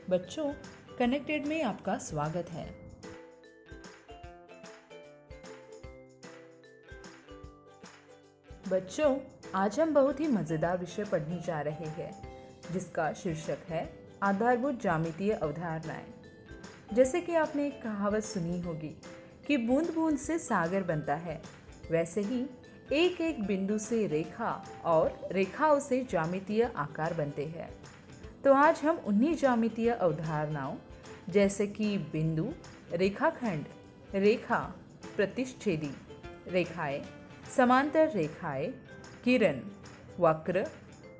बच्चों, कनेक्टेड में आपका स्वागत है। बच्चों, आज हम बहुत ही मज़ेदार विषय पढ़ने जा रहे हैं जिसका शीर्षक है आधारभूत ज्यामितीय अवधारणाएं। जैसे कि आपने एक कहावत सुनी होगी कि बूंद बूंद से सागर बनता है, वैसे ही एक एक बिंदु से रेखा और रेखाओं से ज्यामितीय आकार बनते हैं। तो आज हम उन्हीं ज्यामितीय अवधारणाओं जैसे कि बिंदु, रेखाखंड, रेखा, प्रतिच्छेदी रेखाएं, समांतर रेखाएं, किरण, वक्र,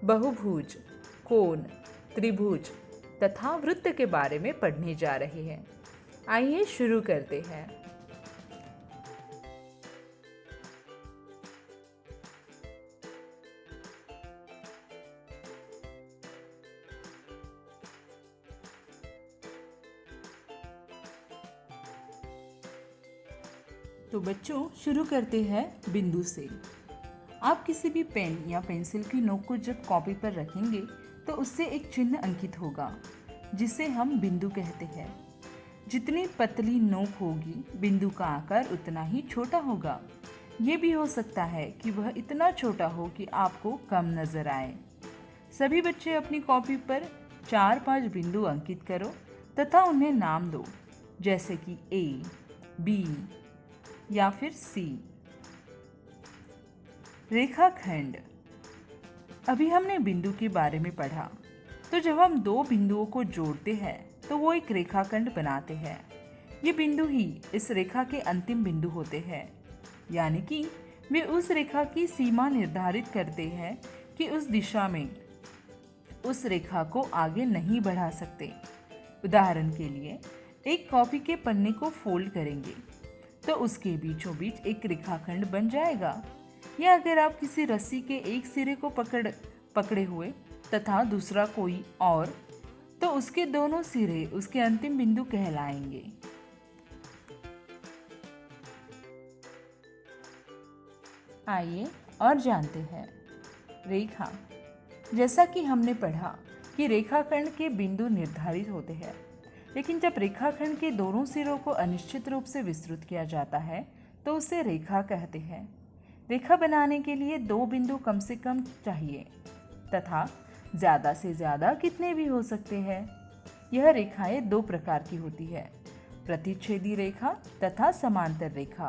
बहुभुज, कोण, त्रिभुज तथा वृत्त के बारे में पढ़ने जा रहे हैं। आइए शुरू करते हैं। तो बच्चों, शुरू करते हैं बिंदु से। आप किसी भी पेन या पेंसिल की नोक को जब कॉपी पर रखेंगे तो उससे एक चिन्ह अंकित होगा जिसे हम बिंदु कहते हैं। जितनी पतली नोक होगी, बिंदु का आकार उतना ही छोटा होगा। ये भी हो सकता है कि वह इतना छोटा हो कि आपको कम नजर आए। सभी बच्चे अपनी कॉपी पर 4-5 बिंदु अंकित करो तथा उन्हें नाम दो, जैसे कि ए, बी या फिर सी। रेखाखंड। अभी हमने बिंदु के बारे में पढ़ा, तो जब हम दो बिंदुओं को जोड़ते हैं तो वो एक रेखाखंड बनाते हैं। ये बिंदु ही इस रेखा के अंतिम बिंदु होते हैं, यानी कि वे उस रेखा की सीमा निर्धारित करते हैं कि उस दिशा में उस रेखा को आगे नहीं बढ़ा सकते। उदाहरण के लिए, एक कॉपी के पन्ने को फोल्ड करेंगे तो उसके बीचों बीच एक रेखाखंड बन जाएगा। या अगर आप किसी रस्सी के एक सिरे को पकड़े हुए तथा दूसरा कोई और, तो उसके दोनों सिरे उसके अंतिम बिंदु कहलाएंगे। आइए और जानते हैं। रेखा। जैसा कि हमने पढ़ा कि रेखाखंड के बिंदु निर्धारित होते हैं, लेकिन जब रेखाखंड के दोनों सिरों को अनिश्चित रूप से विस्तृत किया जाता है तो उसे रेखा कहते हैं। रेखा बनाने के लिए 2 बिंदु कम से कम चाहिए तथा ज़्यादा से ज़्यादा कितने भी हो सकते हैं। यह रेखाएं 2 प्रकार की होती है, प्रतिच्छेदी रेखा तथा समांतर रेखा।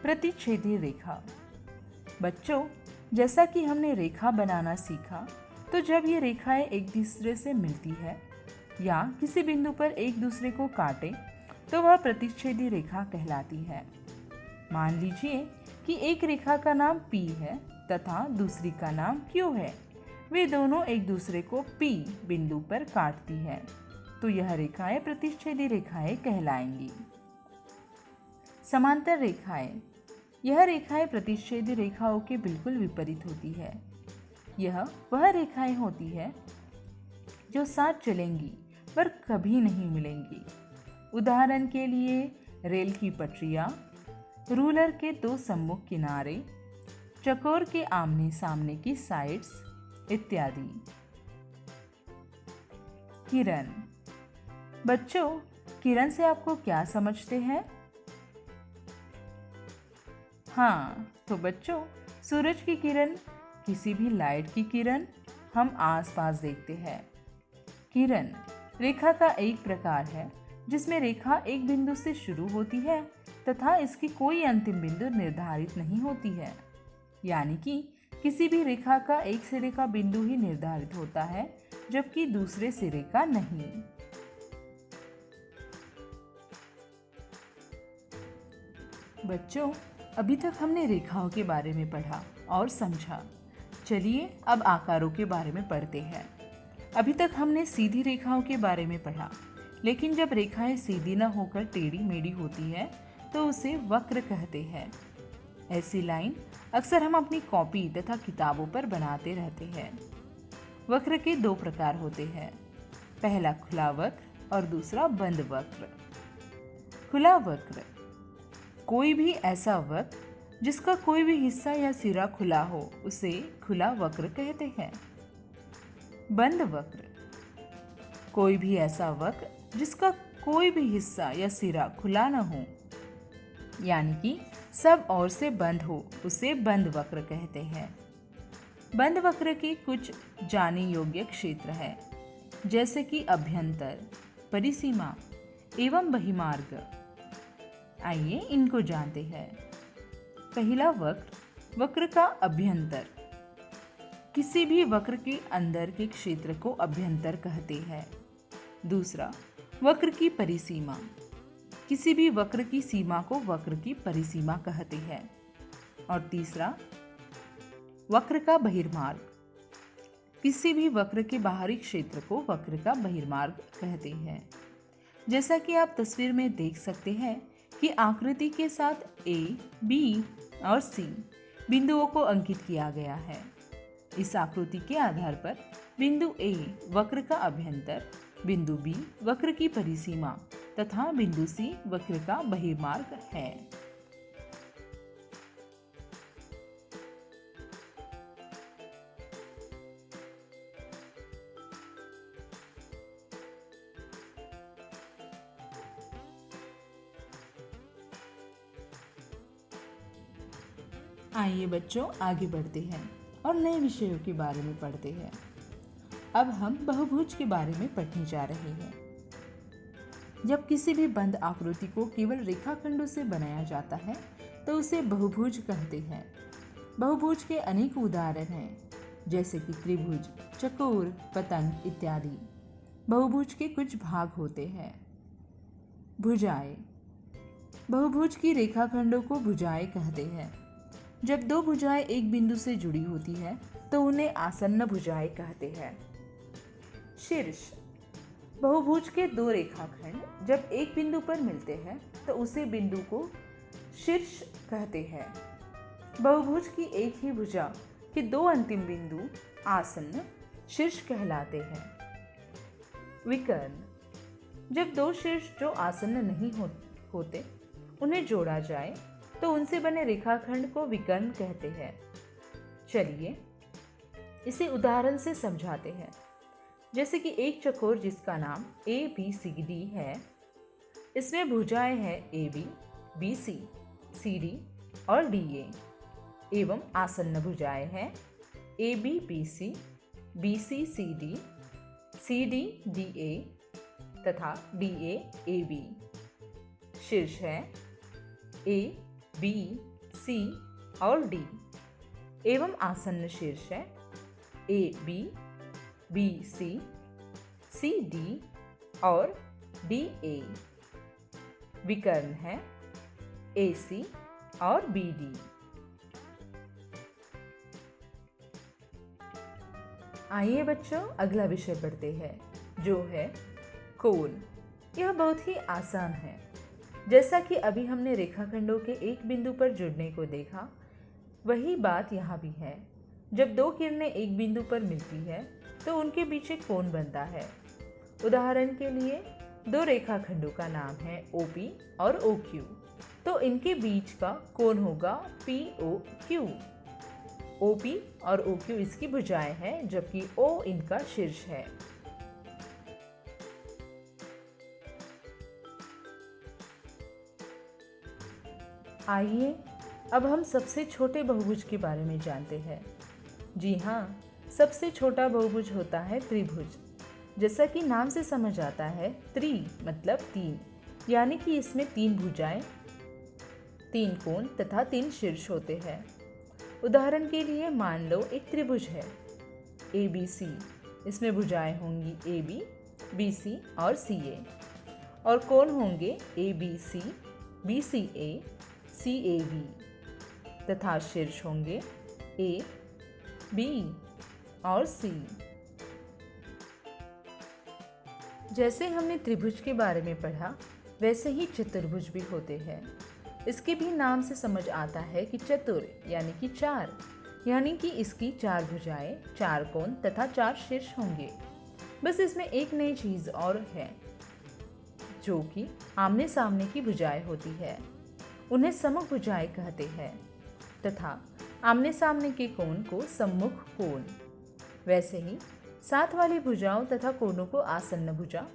प्रतिच्छेदी रेखा। बच्चों, जैसा कि हमने रेखा बनाना सीखा, तो जब ये रेखाएं एक दूसरे से मिलती है या किसी बिंदु पर एक दूसरे को काटे तो वह प्रतिच्छेदी रेखा कहलाती है। मान लीजिए कि एक रेखा का नाम P है तथा दूसरी का नाम Q है। वे दोनों एक दूसरे को P बिंदु पर काटती है, तो यह रेखाएं प्रतिच्छेदी रेखाएं कहलाएंगी। समांतर रेखाएं। यह रेखाएं प्रतिच्छेदी रेखाओं के बिल्कुल विपरीत होती है। यह वह रेखाएं होती है जो साथ चलेंगी पर कभी नहीं मिलेंगी। उदाहरण के लिए, रेल की पटरियां, रूलर के 2 सम्मुख किनारे, चकोर के आमने सामने की साइड्स इत्यादि। किरण। बच्चों, किरण से आपको क्या समझते हैं? हाँ, तो बच्चों, सूरज की किरण, किसी भी लाइट की किरण हम आसपास देखते हैं। किरण रेखा का एक प्रकार है जिसमें रेखा एक बिंदु से शुरू होती है तथा इसकी कोई अंतिम बिंदु निर्धारित नहीं होती है, यानी कि किसी भी रेखा का एक सिरे का बिंदु ही निर्धारित होता है जबकि दूसरे सिरे का नहीं। बच्चों, अभी तक हमने रेखाओं के बारे में पढ़ा और समझा। चलिए अब आकारों के बारे में पढ़ते हैं। अभी तक हमने सीधी रेखाओं के बारे में पढ़ा, लेकिन जब रेखाएं सीधी न होकर टेढ़ी मेढ़ी होती है तो उसे वक्र कहते हैं। ऐसी लाइन अक्सर हम अपनी कॉपी तथा किताबों पर बनाते रहते हैं। वक्र के 2 प्रकार होते हैं, पहला खुला वक्र और दूसरा बंद वक्र। खुला वक्र। कोई भी ऐसा वक्र जिसका कोई भी हिस्सा या सिरा खुला हो उसे खुला वक्र कहते हैं। बंद वक्र। कोई भी ऐसा वक्र जिसका कोई भी हिस्सा या सिरा खुला न हो, यानी कि सब ओर से बंद हो, उसे बंद वक्र कहते हैं। बंद वक्र के कुछ जाने योग्य क्षेत्र है, जैसे कि अभ्यंतर, परिसीमा एवं बहिर्मार्ग। आइए इनको जानते हैं। पहला वक्र, वक्र का अभ्यंतर। किसी भी वक्र के अंदर के क्षेत्र को अभ्यंतर कहते हैं। दूसरा, वक्र की परिसीमा। किसी भी वक्र की सीमा को वक्र की परिसीमा कहते हैं। और तीसरा, वक्र का बहिर्मार्ग। किसी भी वक्र के बाहरी क्षेत्र को वक्र का बहिर्मार्ग कहते हैं। जैसा कि आप तस्वीर में देख सकते हैं कि आकृति के साथ ए, बी और सी बिंदुओं को अंकित किया गया है। इस आकृति के आधार पर बिंदु ए वक्र का अभ्यंतर, बिंदु बी वक्र की परिसीमा तथा बिंदु सी वक्र का बहिर्मार्ग है। आइए बच्चों आगे बढ़ते हैं और नए विषयों के बारे में पढ़ते हैं। अब हम बहुभुज के बारे में पढ़ने जा रहे हैं। जब किसी भी बंद आकृति को केवल रेखाखंडों से बनाया जाता है तो उसे बहुभुज कहते हैं। बहुभुज के अनेक उदाहरण हैं, जैसे कि त्रिभुज, चकोर, पतंग इत्यादि। बहुभुज के कुछ भाग होते हैं। भुजाएं। बहुभुज की रेखाखंडों को भुजाएं कहते हैं। जब दो भुजाएं एक बिंदु से जुड़ी होती है तो उन्हें आसन्न भुजाएं कहते हैं। शीर्ष। बहुभुज के दो रेखाखंड जब एक बिंदु पर मिलते हैं तो उसे बिंदु को शीर्ष कहते हैं। बहुभुज की एक ही भुजा के दो अंतिम बिंदु आसन्न शीर्ष कहलाते हैं। विकर्ण। जब दो शीर्ष जो आसन्न नहीं होते उन्हें जोड़ा जाए तो उनसे बने रेखाखंड को विकर्ण कहते हैं। चलिए इसे उदाहरण से समझाते हैं। जैसे कि एक चकोर जिसका नाम ABCD है, इसमें भुजाएं हैं AB, BC, CD और DA एवं आसन्न भुजाएं हैं AB, BC, BC, CD, CD, DA तथा DA, AB। शीर्ष है A, B, C और D एवं आसन्न शीर्ष है A, B, B, C, C, D और D, A। विकर्ण है A, C और B, D। आइए बच्चों अगला विषय पढ़ते हैं, जो है कोण। यह बहुत ही आसान है। जैसा कि अभी हमने रेखाखंडों के एक बिंदु पर जुड़ने को देखा, वही बात यहाँ भी है। जब दो किरणें एक बिंदु पर मिलती है तो उनके बीच एक कोण बनता है। उदाहरण के लिए दो रेखाखंडों का नाम है OP और OQ, तो इनके बीच का कोण होगा POQ। OP और OQ इसकी भुजाएं हैं, जबकि O इनका शीर्ष है। आइए अब हम सबसे छोटे बहुभुज के बारे में जानते हैं। जी हाँ, सबसे छोटा बहुभुज होता है त्रिभुज। जैसा कि नाम से समझ आता है, त्रि मतलब तीन, यानी कि इसमें तीन भुजाएं, तीन कोण तथा तीन शीर्ष होते हैं। उदाहरण के लिए मान लो एक त्रिभुज है ABC, इसमें भुजाएं होंगी AB, BC और CA और कोण होंगे ABC, BCA, CAB तथा शीर्ष होंगे A, B और C। जैसे हमने त्रिभुज के बारे में पढ़ा, वैसे ही चतुर्भुज भी होते हैं। इसके भी नाम से समझ आता है कि चतुर यानी कि चार, यानी कि इसकी चार भुजाएं, चार कोण तथा चार शीर्ष होंगे। बस इसमें एक नई चीज़ और है, जो कि आमने सामने की भुजाएं होती है। उन्हें सम्मुख भुजाएं कहते हैं तथा आमने सामने के कोण को सम्मुख कोण। वैसे ही साथ वाली भुजाओं तथा कोणों को आसन्न भुजा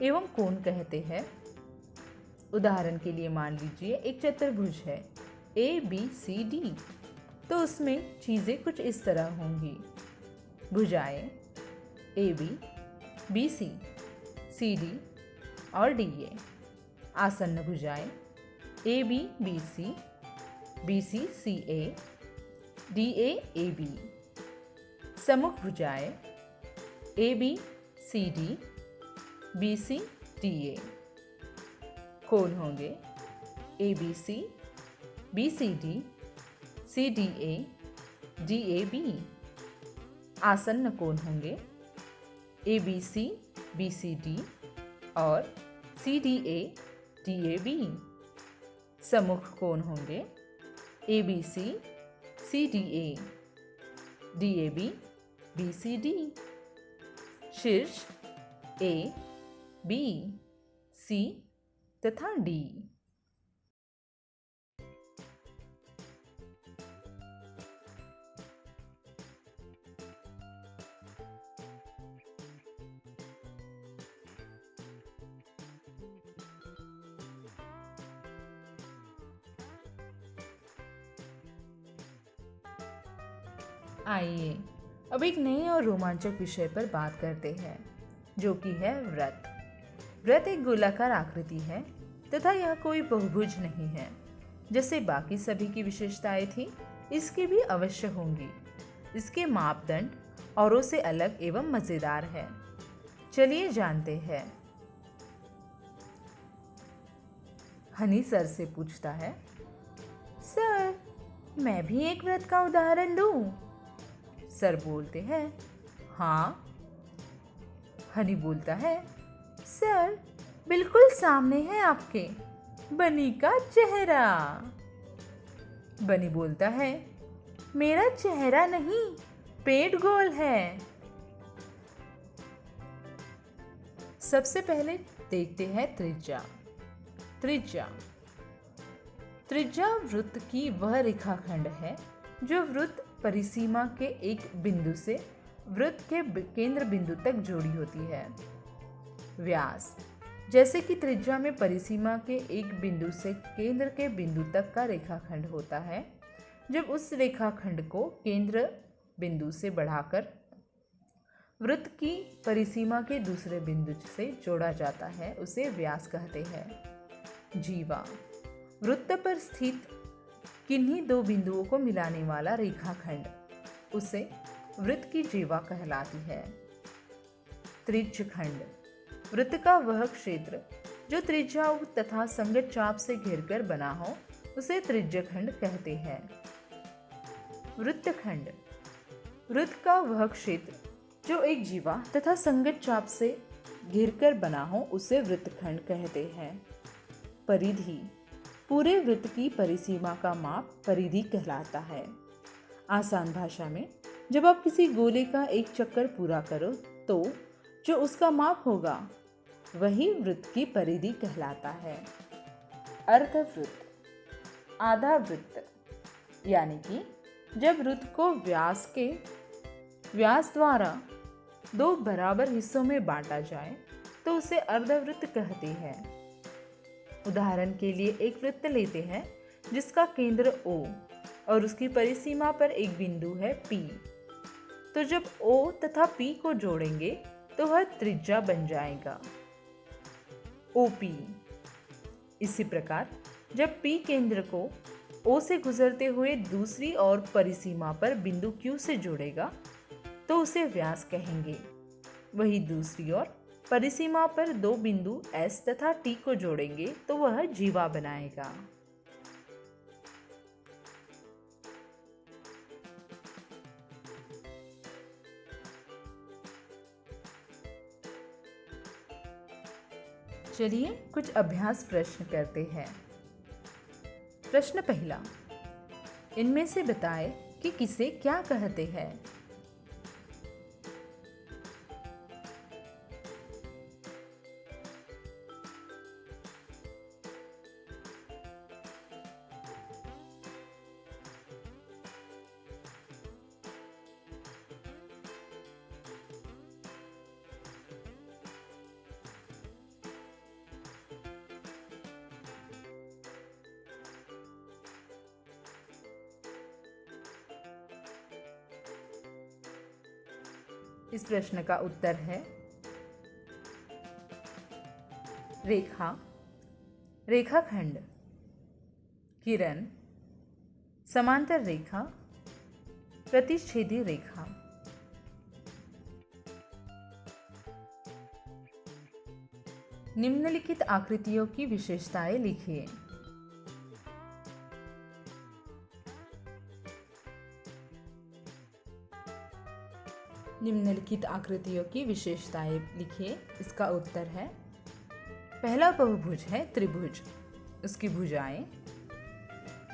एवं कोण कहते हैं। उदाहरण के लिए मान लीजिए एक चतुर्भुज है ABCD, तो उसमें चीज़ें कुछ इस तरह होंगी। भुजाएं AB, BC, CD और DA। आसन्न भुजाएं AB, BC, BC, CA, DA, AB। सम्मुख भुजाएं AB, CD, BC, DA। कोण होंगे ABC, BCD, CDA, DAB। आसन्न कोण होंगे ABC, BCD और CDA, DAB। सम्मुख कोण होंगे ABC, CDA, DAB, BCD। शीर्ष A, B, C तथा D। आइए अब एक नए और रोमांचक विषय पर बात करते हैं, जो कि है व्रत। व्रत एक गोलाकार आकृति है तथा यह कोई बहुभुज नहीं है। जैसे बाकी सभी की विशेषताएं थी, इसकी भी अवश्य होंगी। इसके मापदंड औरों से अलग एवं मजेदार है। चलिए जानते हैं। हनी सर से पूछता है, सर मैं भी एक व्रत का उदाहरण दूं? सर बोलते हैं, हाँ। हनी बोलता है, सर बिल्कुल सामने है आपके, बनी का चेहरा। बनी बोलता है, मेरा चेहरा नहीं, पेट गोल है। सबसे पहले देखते हैं त्रिज्या। त्रिज्या वृत्त की वह रेखाखंड है जो वृत्त परिसीमा के एक बिंदु से वृत्त के केंद्र बिंदु तक जोड़ी होती है। व्यास जैसे कि त्रिज्या में परिसीमा के एक बिंदु से केंद्र के बिंदु तक का रेखाखंड होता है। जब उस रेखाखंड को केंद्र बिंदु से बढ़ाकर वृत्त की परिसीमा के दूसरे बिंदु से जोड़ा जाता है, उसे व्यास कहते हैं। जीवा वृत्त पर स्थित किन्हीं दो बिंदुओं को मिलाने वाला रेखाखंड, उसे वृत्त की जीवा कहलाती है। त्रिज्यखंड वृत्त का वह क्षेत्र जो त्रिज्या तथा संगत चाप से घिरकर बना हो, उसे त्रिज्यखंड कहते हैं। वृत्तखंड वृत्त का वह क्षेत्र जो एक जीवा तथा संगत चाप से घिरकर बना हो, उसे वृत्तखंड कहते हैं। परिधि पूरे वृत्त की परिसीमा का माप परिधि कहलाता है। आसान भाषा में जब आप किसी गोले का एक चक्कर पूरा करो तो जो उसका माप होगा वही वृत्त की परिधि कहलाता है। अर्धवृत्त आधा वृत्त यानी कि जब वृत्त को व्यास द्वारा दो बराबर हिस्सों में बांटा जाए तो उसे अर्धवृत्त कहते हैं। उदाहरण के लिए एक वृत्त लेते हैं जिसका केंद्र O और उसकी परिसीमा पर एक बिंदु है P। तो जब O तथा P को जोड़ेंगे तो वह त्रिज्या बन जाएगा OP। इसी प्रकार जब P केंद्र को O से गुजरते हुए दूसरी ओर परिसीमा पर बिंदु Q से जोड़ेगा तो उसे व्यास कहेंगे। वही दूसरी ओर परिसीमा पर दो बिंदु S तथा T को जोड़ेंगे तो वह जीवा बनाएगा। चलिए कुछ अभ्यास प्रश्न करते हैं। प्रश्न पहला, इनमें से बताएं कि किसे क्या कहते हैं। इस प्रश्न का उत्तर है रेखा, रेखाखंड, किरण, समांतर रेखा, प्रतिच्छेदी रेखा। निम्नलिखित आकृतियों की विशेषताएं लिखिए। निम्नलिखित आकृतियों की विशेषताएं लिखिए। इसका उत्तर है पहला बहुभुज है त्रिभुज। उसकी भुजाएं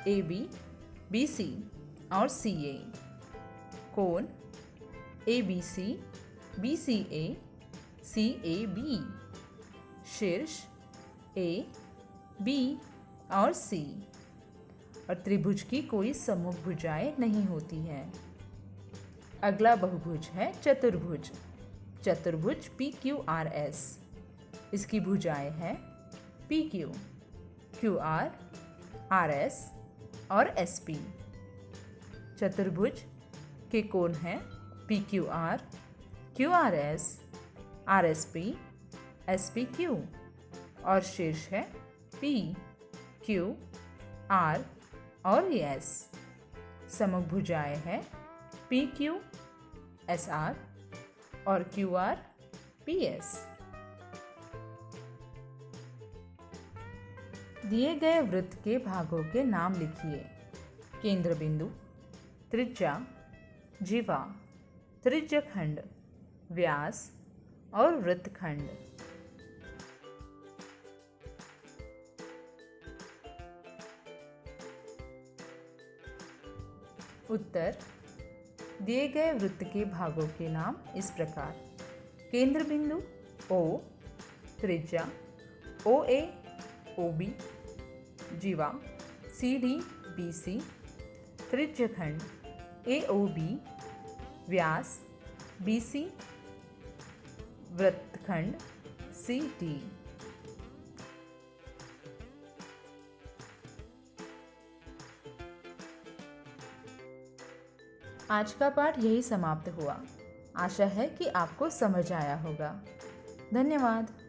AB, BC और CA। कोण ABC, BCA, CAB। शीर्ष A, B और C। और त्रिभुज की कोई सम्मुख भुजाएं नहीं होती हैं। अगला बहुभुज है चतुर्भुज। चतुर्भुज PQRS। इसकी भुजाएं हैं PQ, QR, RS और SP। चतुर्भुज के कोण हैं PQR, QRS, RSP, SPQ और शीर्ष है P, Q, R और S। सममुख भुजाएं हैं PQ, SR और QR, PS। दिए गए वृत्त के भागों के नाम लिखिए। केंद्र बिंदु, त्रिज्या, जीवा, त्रिज्यखंड, व्यास और वृत्तखंड। उत्तर दिए गए वृत्त के भागों के नाम इस प्रकार। केंद्र बिंदु O, त्रिज्या OA, OB, जीवा CD, BC, त्रिज्यखंड AOB, व्यास BC, वृत्तखंड CD। आज का पाठ यही समाप्त हुआ। आशा है कि आपको समझ आया होगा। धन्यवाद।